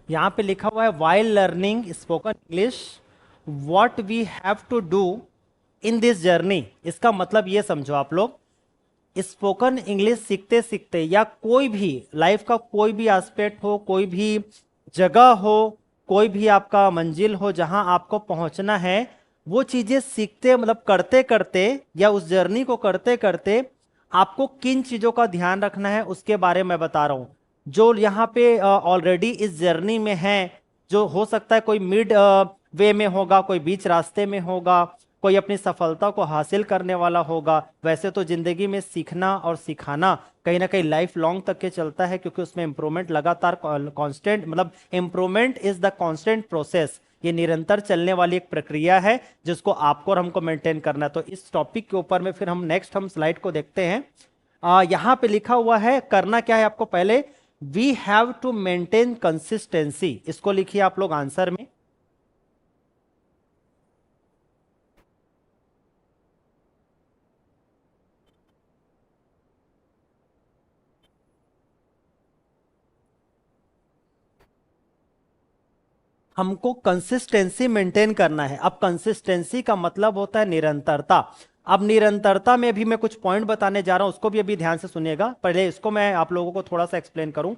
यहाँ पे लिखा हुआ है while learning spoken English what we have to do in this journey. इसका मतलब ये समझो आप लोग, स्पोकन इंग्लिश सीखते सीखते या कोई भी लाइफ का कोई भी एस्पेक्ट हो, कोई भी जगह हो, कोई भी आपका मंजिल हो जहां आपको पहुंचना है, वो चीजें सीखते मतलब करते करते या उस जर्नी को करते करते आपको किन चीजों का ध्यान रखना है उसके बारे में बता रहा हूं। जो यहाँ पे ऑलरेडी इस जर्नी में है, जो हो सकता है कोई मिड वे में होगा, कोई बीच रास्ते में होगा, कोई अपनी सफलता को हासिल करने वाला होगा। वैसे तो जिंदगी में सीखना और सिखाना कहीं ना कहीं लाइफ लॉन्ग तक के चलता है, क्योंकि उसमें इंप्रूवमेंट लगातार कांस्टेंट, मतलब improvement is the constant process. ये निरंतर चलने वाली एक प्रक्रिया है जिसको आपको और हमको मेंटेन करना है। तो इस टॉपिक के ऊपर में फिर हम नेक्स्ट हम स्लाइड को देखते हैं। यहां पे लिखा हुआ है करना क्या है आपको, पहले we have to maintain consistency. इसको लिखिए आप लोग आंसर में। हमको कंसिस्टेंसी मेंटेन करना है। अब कंसिस्टेंसी का मतलब होता है निरंतरता। अब निरंतरता में भी मैं कुछ पॉइंट बताने जा रहा हूं, उसको भी अभी ध्यान से सुनिएगा। पहले इसको मैं आप लोगों को थोड़ा सा एक्सप्लेन करूं,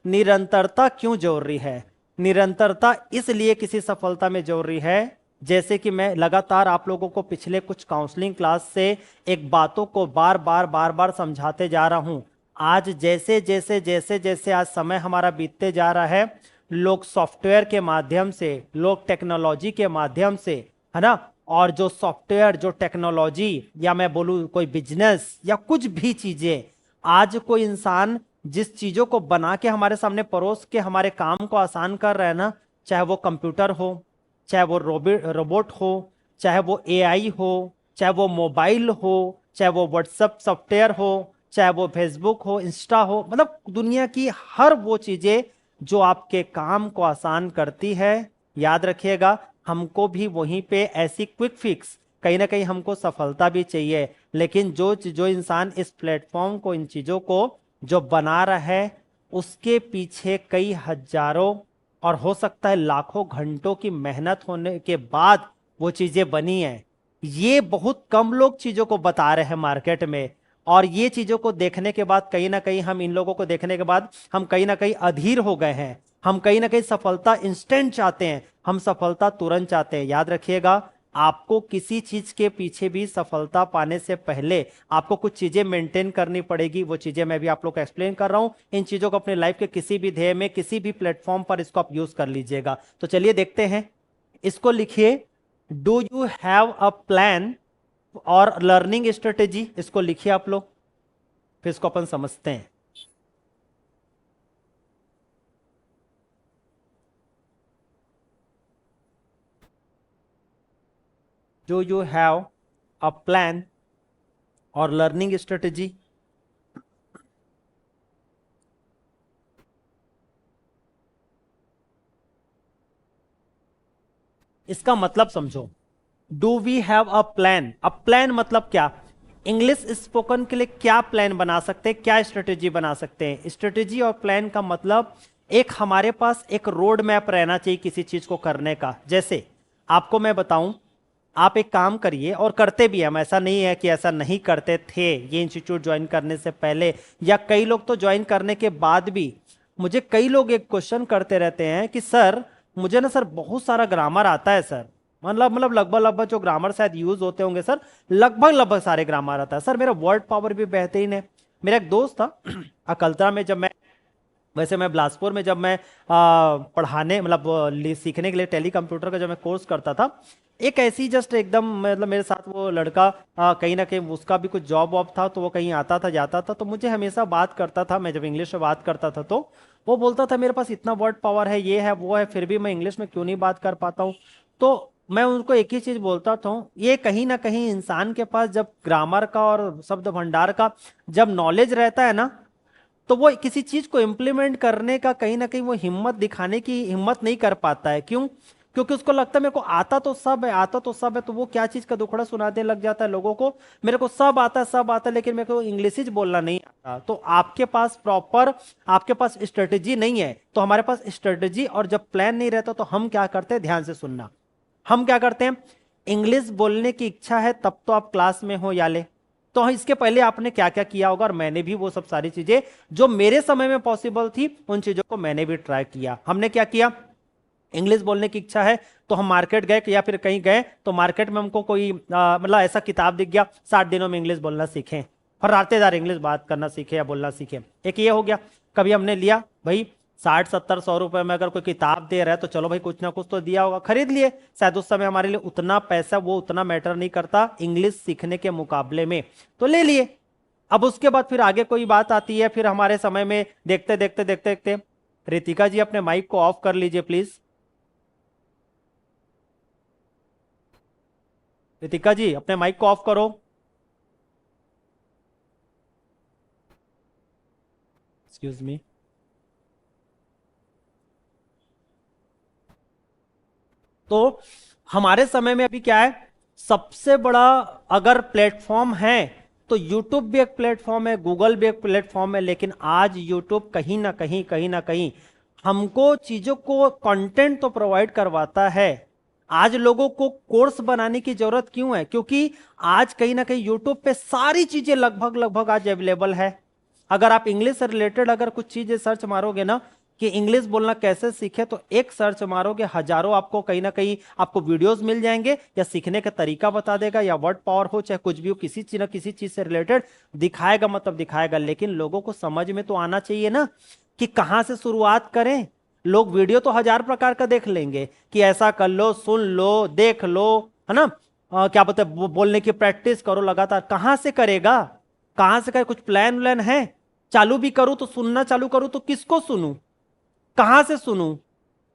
निरंतरता क्यों जरूरी है। निरंतरता इसलिए किसी सफलता में जरूरी है, जैसे कि मैं लगातार आप लोगों को पिछले कुछ काउंसलिंग क्लास से एक बातों को बार बार समझाते जा रहा हूं। आज जैसे जैसे जैसे जैसे आज समय हमारा बीतते जा रहा है, लोग सॉफ्टवेयर के माध्यम से, लोग टेक्नोलॉजी के माध्यम से, है ना, और जो सॉफ्टवेयर जो टेक्नोलॉजी या मैं बोलूं कोई बिजनेस या कुछ भी चीजें, आज कोई इंसान जिस चीजों को बना के हमारे सामने परोस के हमारे काम को आसान कर रहा है ना, चाहे वो कंप्यूटर हो, चाहे वो रोबोट हो, चाहे वो एआई हो, चाहे वो मोबाइल हो, चाहे वो व्हाट्सएप सॉफ्टवेयर हो, चाहे वो फेसबुक हो, इंस्टा हो, मतलब दुनिया की हर वो चीजें जो आपके काम को आसान करती है। याद रखिएगा, हमको भी वहीं पे ऐसी क्विक फिक्स, कहीं ना कहीं हमको सफलता भी चाहिए, लेकिन जो इंसान इस प्लेटफॉर्म को, इन चीजों को जो बना रहा है, उसके पीछे कई हजारों और हो सकता है लाखों घंटों की मेहनत होने के बाद वो चीजें बनी हैं। ये बहुत कम लोग चीजों को बता रहे हैं मार्केट में, और ये चीजों को देखने के बाद कहीं ना कहीं हम, इन लोगों को देखने के बाद हम कहीं ना कहीं अधीर हो गए हैं। हम कहीं ना कहीं सफलता इंस्टेंट चाहते हैं, हम सफलता तुरंत चाहते हैं। याद रखिएगा, आपको किसी चीज के पीछे भी सफलता पाने से पहले आपको कुछ चीजें मेंटेन करनी पड़ेगी। वो चीजें मैं भी आप लोग को एक्सप्लेन कर रहा हूं। इन चीजों को अपने लाइफ के किसी भी ध्येय में, किसी भी प्लेटफॉर्म पर इसको आप यूज कर लीजिएगा। तो चलिए देखते हैं, इसको लिखिए, do you have a plan और लर्निंग स्ट्रेटेजी। इसको लिखिए आप लोग, फिर इसको अपन समझते हैं। Do you have a plan और लर्निंग स्ट्रेटेजी। इसका मतलब समझो, do we have a plan. अब प्लान मतलब क्या, इंग्लिश स्पोकन के लिए क्या प्लान बना सकते हैं, क्या स्ट्रेटेजी बना सकते हैं। स्ट्रेटेजी और प्लान का मतलब एक हमारे पास एक रोड मैप रहना चाहिए किसी चीज को करने का। जैसे आपको मैं बताऊं, आप एक काम करिए, और करते भी हम, ऐसा नहीं है कि ऐसा नहीं करते थे ये इंस्टीट्यूट ज्वाइन करने से पहले, या कई लोग तो ज्वाइन करने के बाद भी। मुझे कई लोग एक क्वेश्चन करते रहते हैं कि सर, मुझे ना सर बहुत सारा ग्रामर आता है सर, मतलब लगभग लगभग जो ग्रामर शायद यूज होते होंगे सर, लगभग लगभग सारे ग्रामर आता है सर, मेरा वर्ड पावर भी बेहतरीन है। मेरा एक दोस्त था अकलतरा में, जब मैं, वैसे मैं बिलासपुर में जब मैं पढ़ाने मतलब सीखने के लिए टेली कंप्यूटर का जब मैं कोर्स करता था, एक ऐसी जस्ट एकदम मतलब मेरे साथ वो लड़का कहीं ना कहीं उसका भी कुछ जॉब वॉब था, तो वो कहीं आता था जाता था, तो मुझे हमेशा बात करता था, मैं जब इंग्लिश में बात करता था तो वो बोलता था मेरे पास इतना वर्ड पावर है, ये है वो है, फिर भी मैं इंग्लिश में क्यों नहीं बात कर पाता हूँ। तो मैं उनको एक ही चीज बोलता था, ये कहीं ना कहीं इंसान के पास जब ग्रामर का और शब्द भंडार का जब नॉलेज रहता है ना, तो वो किसी चीज को इंप्लीमेंट करने का कहीं ना कहीं वो हिम्मत दिखाने की हिम्मत नहीं कर पाता है। क्यों? क्योंकि उसको लगता है मेरे को आता तो सब है, आता तो सब है, तो वो क्या चीज का दुखड़ा सुनाने लग जाता है लोगों को, मेरे को सब आता है, सब आता है, लेकिन मेरे को इंग्लिश ही बोलना नहीं आता। तो आपके पास प्रॉपर, आपके पास स्ट्रेटेजी नहीं है। तो हमारे पास स्ट्रेटेजी और जब प्लान नहीं रहता तो हम क्या करते हैं, ध्यान से सुनना, हम क्या करते हैं, इंग्लिश बोलने की इच्छा है तब तो आप क्लास में हो या ले, तो इसके पहले आपने क्या क्या किया होगा, और मैंने भी वो सब सारी चीजें जो मेरे समय में पॉसिबल थी उन चीजों को मैंने भी ट्राई किया। हमने क्या किया, इंग्लिश बोलने की इच्छा है तो हम मार्केट गए या फिर कहीं गए तो मार्केट में हमको कोई मतलब ऐसा किताब दिख गया, 60 दिनों में इंग्लिश बोलना सीखें, फर्राटेदार इंग्लिश बात करना सीखे या बोलना सीखे, एक ये हो गया। कभी हमने लिया भाई 60 70 100 रुपए में अगर कोई किताब दे रहा है तो चलो भाई कुछ ना कुछ तो दिया होगा, खरीद लिए, शायद उस समय हमारे लिए उतना पैसा वो उतना मैटर नहीं करता इंग्लिश सीखने के मुकाबले में, तो ले लिए। अब उसके बाद फिर आगे कोई बात आती है, फिर हमारे समय में देखते देखते देखते देखते, रितिका जी अपने माइक को ऑफ कर लीजिए प्लीज, रितिका जी अपने माइक को ऑफ करो। Excuse me. तो हमारे समय में अभी क्या है, सबसे बड़ा अगर प्लेटफॉर्म है तो यूट्यूब भी एक प्लेटफॉर्म है, गूगल भी एक प्लेटफॉर्म है, लेकिन आज यूट्यूब कहीं ना कहीं हमको चीजों को कंटेंट तो प्रोवाइड करवाता है। आज लोगों को कोर्स बनाने की जरूरत क्यों है, क्योंकि आज कहीं ना कहीं यूट्यूब पे सारी चीजें लगभग लगभग आज अवेलेबल है। अगर आप इंग्लिश से रिलेटेड अगर कुछ चीजें सर्च मारोगे ना कि इंग्लिश बोलना कैसे सीखे, तो एक सर्च मारोगे हजारों आपको कहीं ना कहीं आपको वीडियोस मिल जाएंगे, या सीखने का तरीका बता देगा, या वर्ड पावर हो चाहे कुछ भी हो, किसी चीज ना किसी चीज से रिलेटेड दिखाएगा, मतलब दिखाएगा। लेकिन लोगों को समझ में तो आना चाहिए ना कि कहां से शुरुआत करें। लोग वीडियो तो हजार प्रकार का देख लेंगे कि ऐसा कर लो, सुन लो, देख लो, है ना, क्या बोलते हैं, बोलने की प्रैक्टिस करो लगातार, कहां से करेगा, कहां से करे, कुछ प्लान व्लान है, चालू भी करूं तो सुनना चालू करूं तो किसको सुनूं, कहां से सुनूं,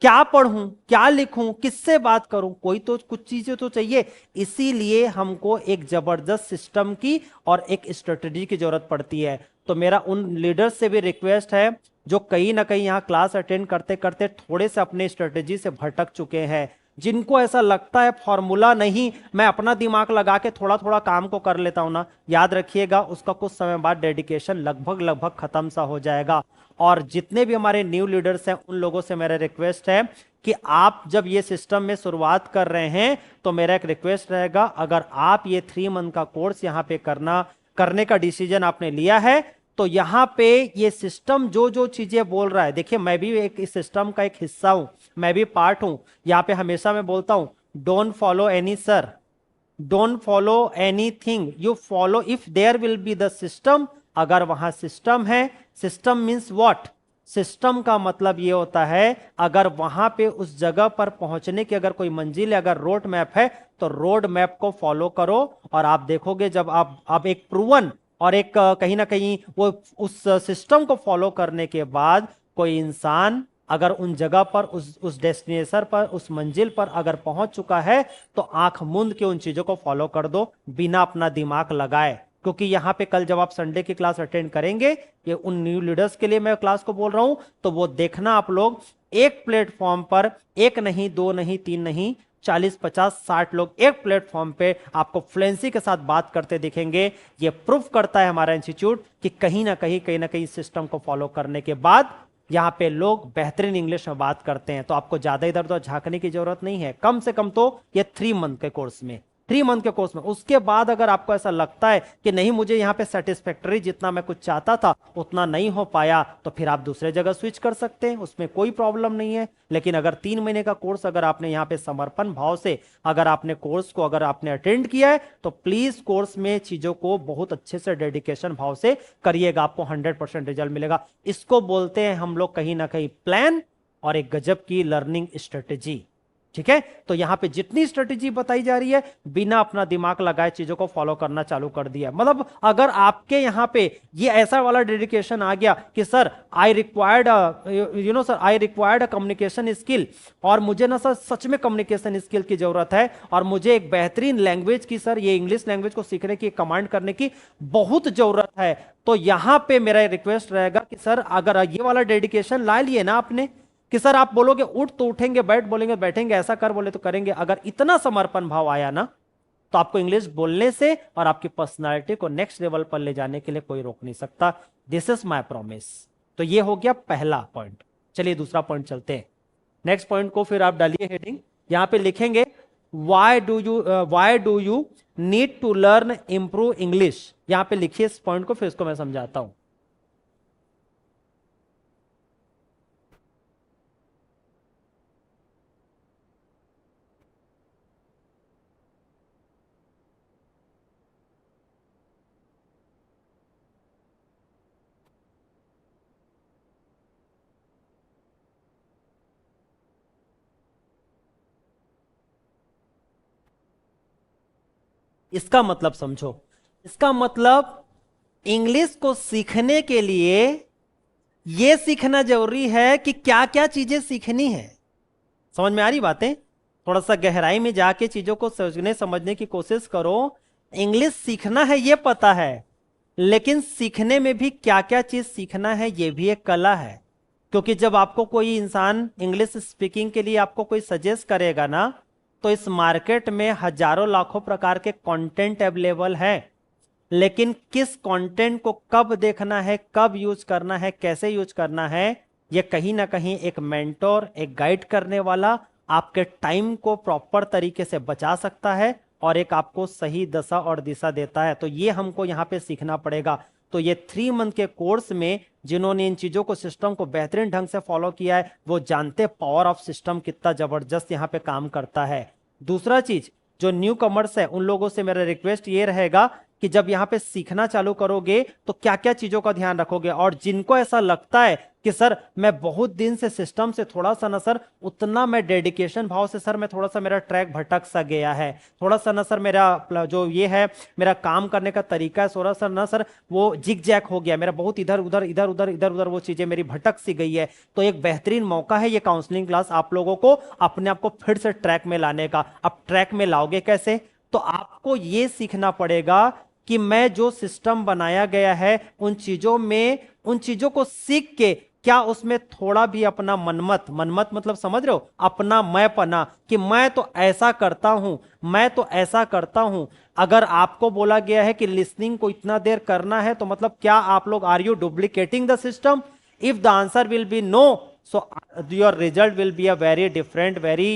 क्या पढ़ूं, क्या लिखूं, किससे बात करूं, कोई तो कुछ चीजें तो चाहिए। इसीलिए हमको एक जबरदस्त सिस्टम की और एक स्ट्रेटजी की जरूरत पड़ती है। तो मेरा उन लीडर्स से भी रिक्वेस्ट है जो कहीं ना कहीं यहां क्लास अटेंड करते करते थोड़े से अपने स्ट्रेटजी से भटक चुके हैं, जिनको ऐसा लगता है फॉर्मूला नहीं, मैं अपना दिमाग लगा के थोड़ा थोड़ा काम को कर लेता हूं ना, याद रखिएगा उसका कुछ समय बाद डेडिकेशन लगभग लगभग खत्म सा हो जाएगा। और जितने भी हमारे न्यू लीडर्स हैं उन लोगों से मेरा रिक्वेस्ट है कि आप जब ये सिस्टम में शुरुआत कर रहे हैं तो मेरा एक रिक्वेस्ट रहेगा, अगर आप ये 3 मंथ का कोर्स यहां पे करने का डिसीजन आपने लिया है तो यहां पे ये सिस्टम जो जो चीजें बोल रहा है, देखिए मैं भी एक इस सिस्टम का एक हिस्सा हूं, मैं भी पार्ट हूं। यहां पे हमेशा मैं बोलता हूं, don't follow any sir, don't follow anything, you follow if there will be the system. अगर वहां सिस्टम है, सिस्टम मींस व्हाट, सिस्टम का मतलब ये होता है अगर वहां पे उस जगह पर पहुंचने की अगर कोई मंजिल है, अगर रोड मैप है तो रोड मैप को फॉलो करो। और आप देखोगे जब आप एक प्रूवन और एक कहीं ना कहीं वो उस सिस्टम को फॉलो करने के बाद कोई इंसान अगर उन जगह पर उस डेस्टिनेशन पर उस मंजिल पर अगर पहुंच चुका है तो आंख मूंद के उन चीजों को फॉलो कर दो बिना अपना दिमाग लगाए। क्योंकि यहां पे कल जब आप संडे की क्लास अटेंड करेंगे, ये उन न्यू लीडर्स के लिए मैं क्लास को बोल रहा हूं, तो वो देखना आप लोग एक प्लेटफॉर्म पर एक नहीं, दो नहीं, तीन नहीं, 40 50 60 लोग एक प्लेटफॉर्म पे आपको फ्लुएंसी के साथ बात करते दिखेंगे। ये प्रूफ करता है हमारा इंस्टीट्यूट कि कहीं ना कहीं सिस्टम को फॉलो करने के बाद यहां पे लोग बेहतरीन इंग्लिश में बात करते हैं। तो आपको ज्यादा इधर उधर झांकने की जरूरत नहीं है, कम से कम तो ये 3 मंथ के कोर्स में, 3 मंथ के कोर्स में। उसके बाद अगर आपको ऐसा लगता है कि नहीं मुझे यहां पे सेटिस्फैक्टरी जितना मैं कुछ चाहता था उतना नहीं हो पाया, तो फिर आप दूसरे जगह स्विच कर सकते हैं, उसमें कोई प्रॉब्लम नहीं है। लेकिन अगर 3 महीने का कोर्स अगर आपने यहाँ पे समर्पण भाव से अगर आपने कोर्स को अगर आपने अटेंड किया है तो प्लीज कोर्स में चीजों को बहुत अच्छे से डेडिकेशन भाव से करिएगा, आपको 100% रिजल्ट मिलेगा। इसको बोलते हैं हम लोग कहीं ना कहीं प्लान और एक गजब की लर्निंग स्ट्रेटेजी। ठीक है, तो यहां पे जितनी स्ट्रेटेजी बताई जा रही है बिना अपना दिमाग लगाए चीजों को फॉलो करना चालू कर दिया। मतलब अगर आपके यहां पे ये ऐसा वाला डेडिकेशन आ गया कि sir I required sir I required a communication skill, और मुझे ना सर सच में कम्युनिकेशन स्किल की जरूरत है और मुझे एक बेहतरीन लैंग्वेज की, सर ये इंग्लिश लैंग्वेज को सीखने की, कमांड करने की बहुत जरूरत है, तो यहां पे मेरा रिक्वेस्ट रहेगा कि सर अगर ये वाला डेडिकेशन ला लिए ना आपने कि सर आप बोलोगे उठ तो उठेंगे, बैठ बोलेंगे बैठेंगे, ऐसा कर बोले तो करेंगे। अगर इतना समर्पण भाव आया ना, तो आपको इंग्लिश बोलने से और आपकी पर्सनालिटी को नेक्स्ट लेवल पर ले जाने के लिए कोई रोक नहीं सकता। This is my promise. तो ये हो गया पहला पॉइंट। चलिए दूसरा पॉइंट चलते हैं। नेक्स्ट पॉइंट को फिर आप डालिए हेडिंग, यहां पे लिखेंगे why do you need to learn improve English. यहां पे लिखिए इस पॉइंट को, फिर इसको मैं समझाता हूं। इसका मतलब समझो, इसका मतलब इंग्लिश को सीखने के लिए यह सीखना जरूरी है कि क्या क्या चीजें सीखनी है। समझ में आ रही बातें? थोड़ा सा गहराई में जाके चीजों को समझने समझने की कोशिश करो। इंग्लिश सीखना है ये पता है, लेकिन सीखने में भी क्या क्या चीज सीखना है ये भी एक कला है। क्योंकि जब आपको कोई इंसान इंग्लिश स्पीकिंग के लिए आपको कोई सजेस्ट करेगा ना, तो इस मार्केट में हजारों लाखों प्रकार के कंटेंट अवेलेबल है, लेकिन किस कंटेंट को कब देखना है, कब यूज करना है, कैसे यूज करना है, ये कहीं ना कहीं एक मेंटोर, एक गाइड करने वाला आपके टाइम को प्रॉपर तरीके से बचा सकता है और एक आपको सही दशा और दिशा देता है। तो ये हमको यहाँ पे सीखना पड़ेगा। तो ये 3 मंथ के कोर्स में जिन्होंने इन चीजों को, सिस्टम को बेहतरीन ढंग से फॉलो किया है, वो जानते पावर ऑफ सिस्टम कितना जबरदस्त यहाँ पे काम करता है। दूसरा चीज, जो न्यू कमर्स है उन लोगों से मेरा रिक्वेस्ट ये रहेगा कि जब यहाँ पे सीखना चालू करोगे तो क्या क्या चीजों का ध्यान रखोगे। और जिनको ऐसा लगता है कि सर मैं बहुत दिन से सिस्टम से थोड़ा सा ना सर, उतना मैं डेडिकेशन भाव से सर मैं थोड़ा सा मेरा ट्रैक भटक सा गया है, थोड़ा सा ना सर मेरा जो ये है मेरा काम करने का तरीका है थोड़ा सा ना सर वो जिग जैक हो गया, मेरा बहुत इधर उधर इधर उधर इधर उधर वो चीजें मेरी भटक सी गई है, तो एक बेहतरीन मौका है ये काउंसलिंग क्लास आप लोगों को अपने आप को फिर से ट्रैक में लाने का। अब ट्रैक में लाओगे कैसे? तो आपको ये सीखना पड़ेगा कि मैं जो सिस्टम बनाया गया है उन चीजों में, उन चीजों को सीख के क्या उसमें थोड़ा भी अपना मनमत, मनमत मतलब समझ रहे हो, अपना मैं पना, कि मैं तो ऐसा करता हूं, मैं तो ऐसा करता हूं। अगर आपको बोला गया है कि लिसनिंग को इतना देर करना है, तो मतलब क्या आप लोग, are you duplicating the system? If the answer will be no, so your result will be a very different, very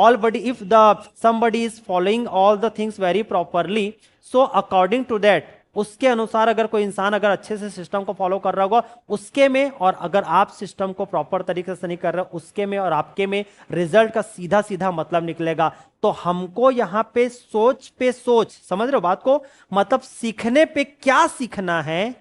already if the somebody is following all the things very properly, so according to that, उसके अनुसार अगर कोई इंसान अगर अच्छे से system को follow कर रहा होगा उसके में, और अगर आप सिस्टम को प्रॉपर तरीके से नहीं कर रहे उसके में और आपके में रिजल्ट का सीधा सीधा मतलब निकलेगा। तो हमको यहां पे सोच, समझ रहे हो बात को, मतलब सीखने पे क्या सीखना है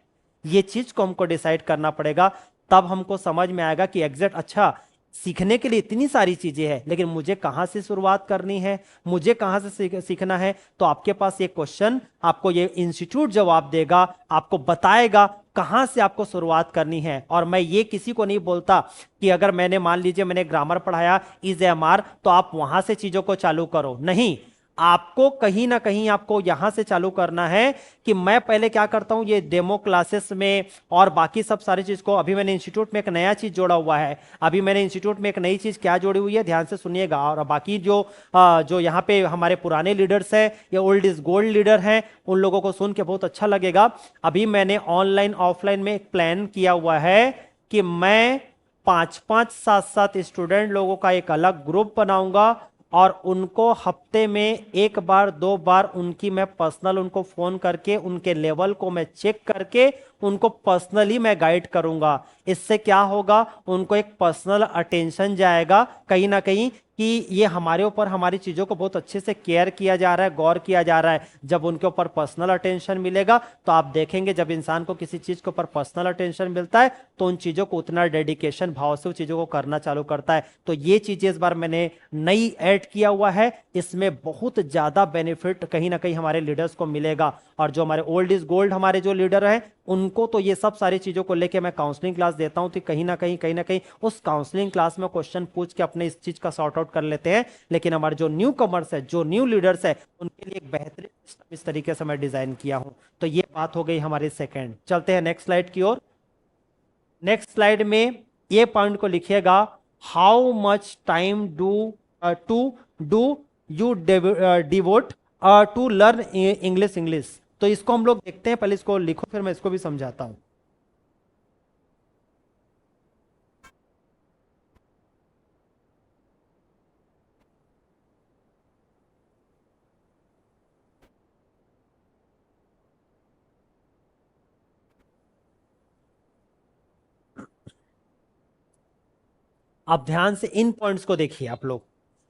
ये चीज को हमको डिसाइड करना पड़ेगा। तब हमको समझ में आएगा कि एग्जैक्ट, अच्छा सीखने के लिए इतनी सारी चीजें हैं, लेकिन मुझे कहां से शुरुआत करनी है, मुझे कहां से सीखना है। तो आपके पास ये क्वेश्चन, आपको ये इंस्टीट्यूट जवाब देगा, आपको बताएगा कहां से आपको शुरुआत करनी है। और मैं ये किसी को नहीं बोलता कि अगर मैंने, मान लीजिए मैंने ग्रामर पढ़ाया इज एम आर, तो आप वहां से चीजों को चालू करो, नहीं। आपको कहीं ना कहीं आपको यहां से चालू करना है कि मैं पहले क्या करता हूं, ये डेमो क्लासेस में और बाकी सब सारी चीज को, अभी मैंने इंस्टीट्यूट में एक नया चीज जोड़ा हुआ है, अभी मैंने इंस्टीट्यूट में एक नई चीज क्या जोड़ी हुई है, ध्यान से सुनिएगा। और बाकी जो यहाँ पे हमारे पुराने लीडर्स हैं या ओल्ड इज गोल्ड लीडर हैं, उन लोगों को सुन के बहुत अच्छा लगेगा। अभी मैंने ऑनलाइन ऑफलाइन में एक प्लान किया हुआ है कि मैं 5-5 7-7 स्टूडेंट लोगों का एक अलग ग्रुप बनाऊंगा और उनको हफ्ते में 1 बार 2 बार उनकी मैं पर्सनल उनको फोन करके उनके लेवल को मैं चेक करके उनको पर्सनली मैं गाइड करूंगा। इससे क्या होगा, उनको एक पर्सनल अटेंशन जाएगा कहीं ना कहीं कि ये हमारे ऊपर, हमारी चीजों को बहुत अच्छे से केयर किया जा रहा है, गौर किया जा रहा है। जब उनके ऊपर पर्सनल अटेंशन मिलेगा तो आप देखेंगे जब इंसान को किसी चीज के ऊपर पर्सनल अटेंशन मिलता है तो उन चीजों को उतना डेडिकेशन भाव से उन चीजों को करना चालू करता है। तो ये चीजें इस बार मैंने नई ऐड किया हुआ है, इसमें बहुत ज्यादा बेनिफिट कहीं ना कहीं हमारे लीडर्स को मिलेगा। और जो हमारे ओल्ड इज गोल्ड हमारे जो लीडर हैं उनको तो ये सब सारी चीजों को लेके मैं काउंसलिंग क्लास देता हूं, तो कहीं ना कहीं उस काउंसलिंग क्लास में क्वेश्चन पूछ के अपने इस चीज का सॉर्ट आउट कर लेते हैं। लेकिन हमारे जो न्यू कमर्स है, जो न्यू लीडर्स है, उनके लिए एक बेहतरीन सिस्टम इस तरीके से मैं डिजाइन किया हूं। तो ये बात हो गई हमारी सेकेंड। चलते हैं नेक्स्ट स्लाइड की ओर। नेक्स्ट स्लाइड में ये पॉइंट को लिखिएगा, how much time to do you devote to learn English. तो इसको हम लोग देखते हैं, पहले इसको लिखो फिर मैं इसको भी समझाता हूं। आप ध्यान से इन पॉइंट्स को देखिए आप लोग।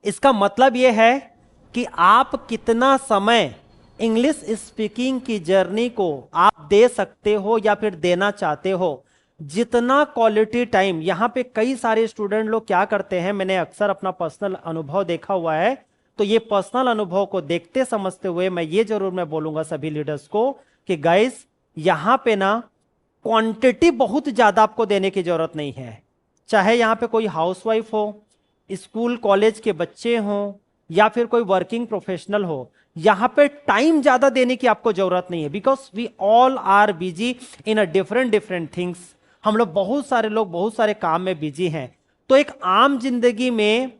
इसका मतलब यह है कि आप कितना समय इंग्लिश स्पीकिंग की जर्नी को आप दे सकते हो या फिर देना चाहते हो। जितना क्वालिटी टाइम, यहां पे कई सारे स्टूडेंट लोग क्या करते हैं, मैंने अक्सर अपना पर्सनल अनुभव देखा हुआ है। तो ये पर्सनल अनुभव को देखते समझते हुए मैं ये जरूर मैं बोलूंगा सभी लीडर्स को कि गाइस, यहां पे ना क्वांटिटी बहुत ज्यादा आपको देने की जरूरत नहीं है। चाहे यहां पे कोई हाउसवाइफ हो, स्कूल कॉलेज के बच्चे हों, या फिर कोई वर्किंग प्रोफेशनल हो, यहां पे टाइम ज्यादा देने की आपको जरूरत नहीं है। Because we all are busy in a different different things. हम लोग बहुत सारे लोग बहुत सारे काम में बिजी हैं। तो एक आम जिंदगी में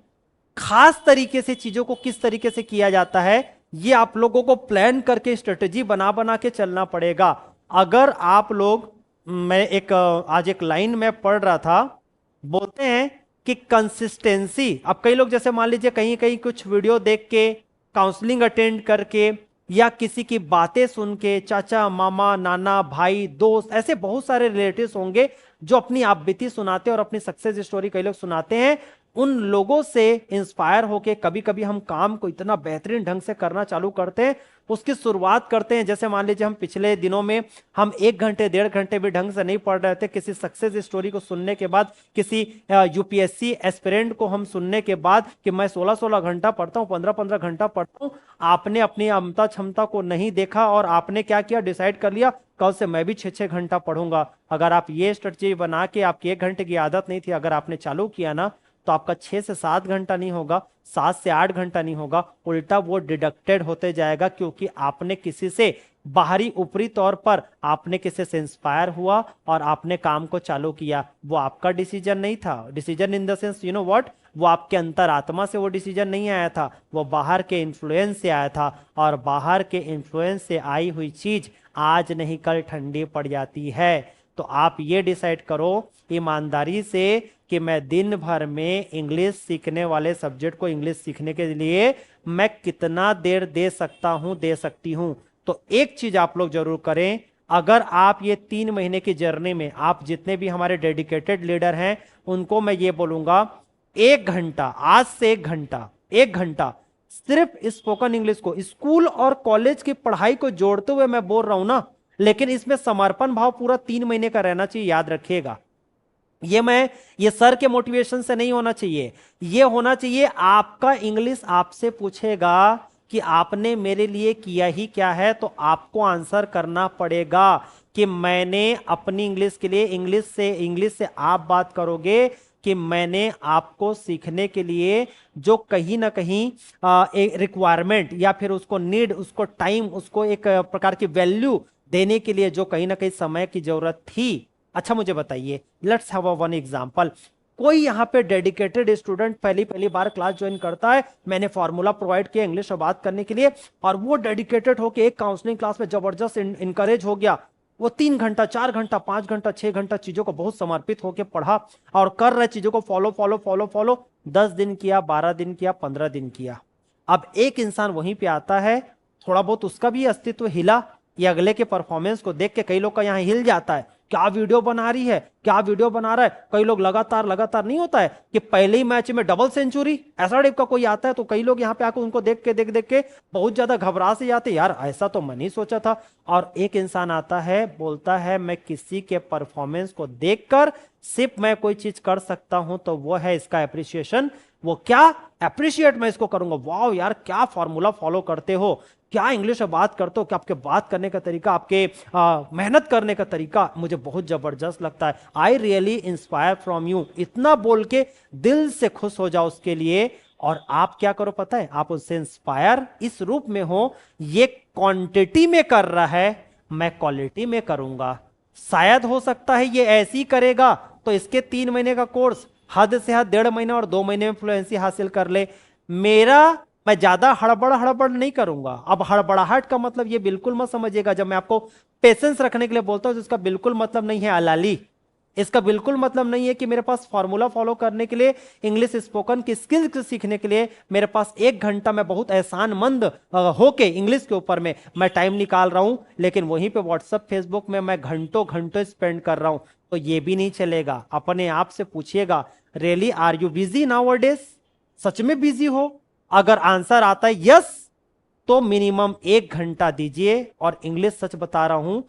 खास तरीके से चीजों को किस तरीके से किया जाता है, ये आप लोगों को प्लान करके स्ट्रेटेजी बना बना के चलना पड़ेगा। अगर आप लोग, मैं एक आज एक लाइन में पढ़ रहा था, बोलते हैं कि कंसिस्टेंसी। अब कई लोग जैसे मान लीजिए कहीं कहीं कुछ वीडियो देख के, काउंसलिंग अटेंड करके, या किसी की बातें सुन के, चाचा मामा नाना भाई दोस्त, ऐसे बहुत सारे रिलेटिव्स होंगे जो अपनी आप बीती सुनाते हैं और अपनी सक्सेस स्टोरी कई लोग सुनाते हैं। उन लोगों से इंस्पायर होके कभी कभी हम काम को इतना बेहतरीन ढंग से करना चालू करते हैं। उसकी शुरुआत करते हैं, जैसे मान लीजिए हम पिछले दिनों में हम 1 घंटे 1.5 घंटे भी ढंग से नहीं पढ़ रहे थे, किसी सक्सेस स्टोरी को सुनने के बाद, किसी यूपीएससी एस्पिरेंट को हम सुनने के बाद कि मैं 16-16 घंटा पढ़ता हूं, 15-15 घंटा पढ़ता हूं। आपने अपनी अमता क्षमता को नहीं देखा और आपने क्या किया, डिसाइड कर लिया कल से मैं भी 6-6 घंटा पढ़ूंगा। अगर आप ये स्ट्रेटजी बना के, आपकी 1 घंटे की आदत नहीं थी, अगर आपने चालू किया ना, तो आपका 6 से 7 घंटा नहीं होगा, 7 से 8 घंटा नहीं होगा, उल्टा वो डिडक्टेड होते जाएगा। क्योंकि आपने किसी से बाहरी ऊपरी तौर पर आपने किसी से इंस्पायर हुआ और आपने काम को चालू किया। वो आपका डिसीजन नहीं था। Decision in the sense, you know what, वो आपके अंतरात्मा से वो डिसीजन नहीं आया था, वो बाहर के इन्फ्लुएंस से आया था। और बाहर के इन्फ्लुएंस से आई हुई चीज आज नहीं कल ठंडी पड़ जाती है। तो आप ये डिसाइड करो ईमानदारी से कि मैं दिन भर में इंग्लिश सीखने वाले सब्जेक्ट को, इंग्लिश सीखने के लिए मैं कितना देर दे सकता हूं, दे सकती हूं। तो एक चीज आप लोग जरूर करें, अगर आप ये 3 महीने की जर्नी में, आप जितने भी हमारे डेडिकेटेड लीडर हैं उनको मैं ये बोलूंगा, 1 घंटा, आज से 1 घंटा, 1 घंटा सिर्फ स्पोकन इंग्लिश को, स्कूल और कॉलेज की पढ़ाई को जोड़ते हुए मैं बोल रहा हूं ना, लेकिन इसमें समर्पण भाव पूरा 3 महीने का रहना चाहिए, याद रखिएगा। ये सर के मोटिवेशन से नहीं होना चाहिए, ये होना चाहिए आपका इंग्लिश आपसे पूछेगा कि आपने मेरे लिए किया ही क्या है, तो आपको आंसर करना पड़ेगा कि मैंने अपनी इंग्लिश के लिए, इंग्लिश से आप बात करोगे कि मैंने आपको सीखने के लिए जो कहीं ना कहीं एक रिक्वायरमेंट या फिर उसको नीड, उसको टाइम, उसको एक प्रकार की वैल्यू देने के लिए जो कहीं ना कहीं समय की जरूरत थी। अच्छा मुझे बताइए, लेट्स हैव वन एग्जांपल। कोई यहाँ पे डेडिकेटेड स्टूडेंट पहली पहली बार क्लास ज्वाइन करता है, मैंने फॉर्मूला प्रोवाइड किया इंग्लिश में बात करने के लिए, और वो डेडिकेटेड होके एक काउंसलिंग क्लास में जबरदस्त इंकरेज हो गया। वो 3 घंटा 4 घंटा 5 घंटा 6 घंटा चीजों को बहुत समर्पित होकर पढ़ा और कर रहे चीजों को फॉलो फॉलो फॉलो फॉलो। 10 दिन किया, 12 दिन किया, 15 दिन किया। अब एक इंसान वहीं पे आता है, थोड़ा बहुत उसका भी अस्तित्व हिला, ये अगले के परफॉर्मेंस को देख के कई लोग का यहाँ हिल जाता है, क्या वीडियो बना रही है, क्या वीडियो बना रहा है। कई लोग लगातार लगातार नहीं होता है कि पहले ही मैच में डबल सेंचुरी, ऐसा टाइप का कोई आता है, तो कई लोग यहाँ पे आकर उनको देख देख के बहुत ज्यादा घबरा से जाते, यार ऐसा तो मैं नहीं सोचा था। और एक इंसान आता है, बोलता है मैं किसी के परफॉर्मेंस को देखकर सिर्फ मैं कोई चीज कर सकता हूं, तो वो है इसका एप्रिसिएशन। वो क्या अप्रिशिएट मैं इसको करूंगा, वाह यार क्या फॉर्मूला फॉलो करते हो, क्या इंग्लिश में बात करते हो, क्या आपके बात करने का तरीका, आपके मेहनत करने का तरीका मुझे बहुत जबरदस्त लगता है, I really inspire from you. इतना बोल के दिल से खुश हो जाओ उसके लिए। और आप क्या करो पता है, आप उससे इंस्पायर इस रूप में हो, ये क्वांटिटी में कर रहा है, मैं क्वालिटी में करूंगा। शायद हो सकता है ये ऐसी करेगा तो इसके 3 महीने का कोर्स हद से हद 1.5 महीने और 2 महीने में फ्लुएंसी हासिल कर ले। मेरा मैं ज्यादा हड़बड़ हड़बड़ नहीं करूंगा। अब हड़बड़ाहट का मतलब ये बिल्कुल मत समझिएगा, जब मैं आपको पेशेंस रखने के लिए बोलता हूं तो इसका बिल्कुल मतलब नहीं है अलाली। इसका बिल्कुल मतलब नहीं है कि मेरे पास फॉर्मूला फॉलो करने के लिए, इंग्लिश स्पोकन की स्किल सीखने के लिए मेरे पास 1 घंटा मैं बहुत एहसानमंद होके इंग्लिश के ऊपर में मैं टाइम निकाल रहा हूं, लेकिन वहीं पे व्हाट्सएप फेसबुक में मैं घंटों घंटों स्पेंड कर रहा हूं। तो ये भी नहीं चलेगा। अपने आप से पूछिएगा, really are you busy nowadays? सच में बिजी हो? अगर आंसर आता है यस, तो मिनिमम 1 घंटा दीजिए। और इंग्लिश सच बता रहा हूं,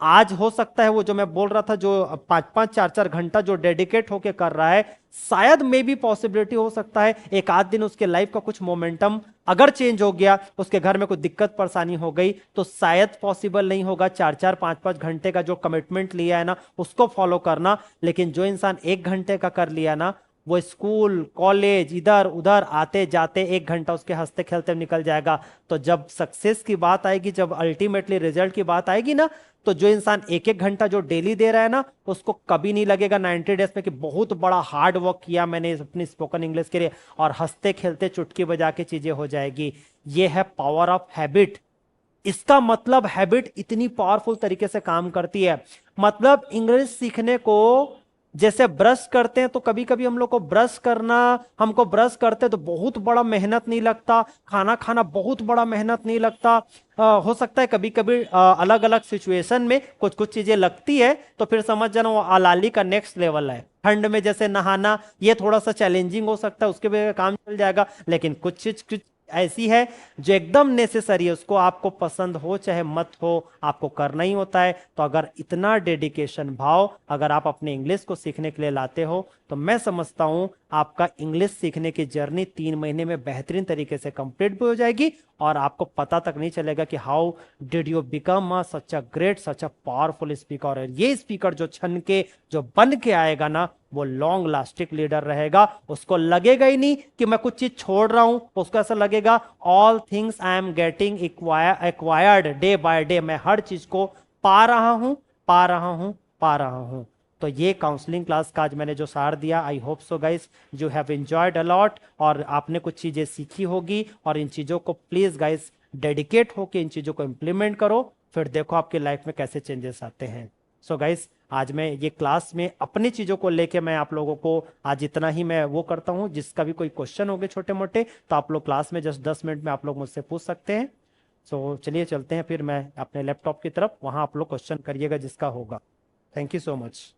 आज हो सकता है वो जो मैं बोल रहा था, जो 5-5 4-4 घंटा जो डेडिकेट होके कर रहा है, शायद मे भी पॉसिबिलिटी हो सकता है एक आध दिन उसके लाइफ का कुछ मोमेंटम अगर चेंज हो गया, उसके घर में कोई दिक्कत परेशानी हो गई, तो शायद पॉसिबल नहीं होगा 4-4 5-5 घंटे का जो कमिटमेंट लिया है ना उसको फॉलो करना। लेकिन जो इंसान 1 घंटे का कर लिया ना, वो स्कूल कॉलेज इधर उधर आते जाते 1 घंटा उसके हंसते खेलते निकल जाएगा। तो जब सक्सेस की बात आएगी, जब अल्टीमेटली रिजल्ट की बात आएगी ना, तो जो इंसान 1-1 घंटा जो डेली दे रहा है ना, उसको कभी नहीं लगेगा 90 डेज में कि बहुत बड़ा हार्ड वर्क किया मैंने अपनी स्पोकन इंग्लिश के लिए, और हंसते खेलते चुटकी बजा के चीजें हो जाएगी। ये है पावर ऑफ हैबिट। इसका मतलब हैबिट इतनी पावरफुल तरीके से काम करती है। मतलब इंग्लिश सीखने को जैसे ब्रश करते हैं, तो कभी कभी हम लोग को ब्रश करना, हमको ब्रश करते तो बहुत बड़ा मेहनत नहीं लगता, खाना खाना बहुत बड़ा मेहनत नहीं लगता। हो सकता है कभी कभी अलग अलग सिचुएशन में कुछ कुछ चीजें लगती है, तो फिर समझ जाना वो आलाली का नेक्स्ट लेवल है। ठंड में जैसे नहाना, ये थोड़ा सा चैलेंजिंग हो सकता है, उसके बगैर काम चल जाएगा। लेकिन कुछ चीज कुछ ऐसी है जो एकदम नेसेसरी है, उसको आपको पसंद हो चाहे मत हो, आपको करना ही होता है। तो अगर इतना डेडिकेशन भाव अगर आप अपने इंग्लिश को सीखने के लिए लाते हो, तो मैं समझता हूं आपका इंग्लिश सीखने की जर्नी 3 महीने में बेहतरीन तरीके से कंप्लीट भी हो जाएगी, और आपको पता तक नहीं चलेगा कि how did you become such a great such a powerful speaker. और ये स्पीकर जो छन के जो बन के आएगा ना, वो लॉन्ग लास्टिक लीडर रहेगा। उसको लगेगा ही नहीं कि मैं कुछ चीज छोड़ रहा हूं, उसको ऐसा लगेगा all things I am getting acquired day by day. मैं हर चीज को पा रहा हूं पा रहा हूं पा रहा हूं। तो ये काउंसलिंग क्लास का आज मैंने जो सार दिया, I hope so guys you have enjoyed a lot, और आपने कुछ चीजें सीखी होगी। और इन चीजों को प्लीज गाइस डेडिकेट होकर इन चीजों को इंप्लीमेंट करो, फिर देखो आपकी लाइफ में कैसे चेंजेस आते हैं। सो गाइस, आज मैं ये क्लास में अपनी चीजों को लेके मैं आप लोगों को आज इतना ही मैं वो करता हूं। जिसका भी कोई क्वेश्चन होंगे छोटे मोटे, तो आप लोग क्लास में जस्ट 10 मिनट में आप लोग मुझसे पूछ सकते हैं। सो चलिए चलते हैं फिर मैं अपने लैपटॉप की तरफ, वहां आप लोग क्वेश्चन करिएगा जिसका होगा। Thank you so much.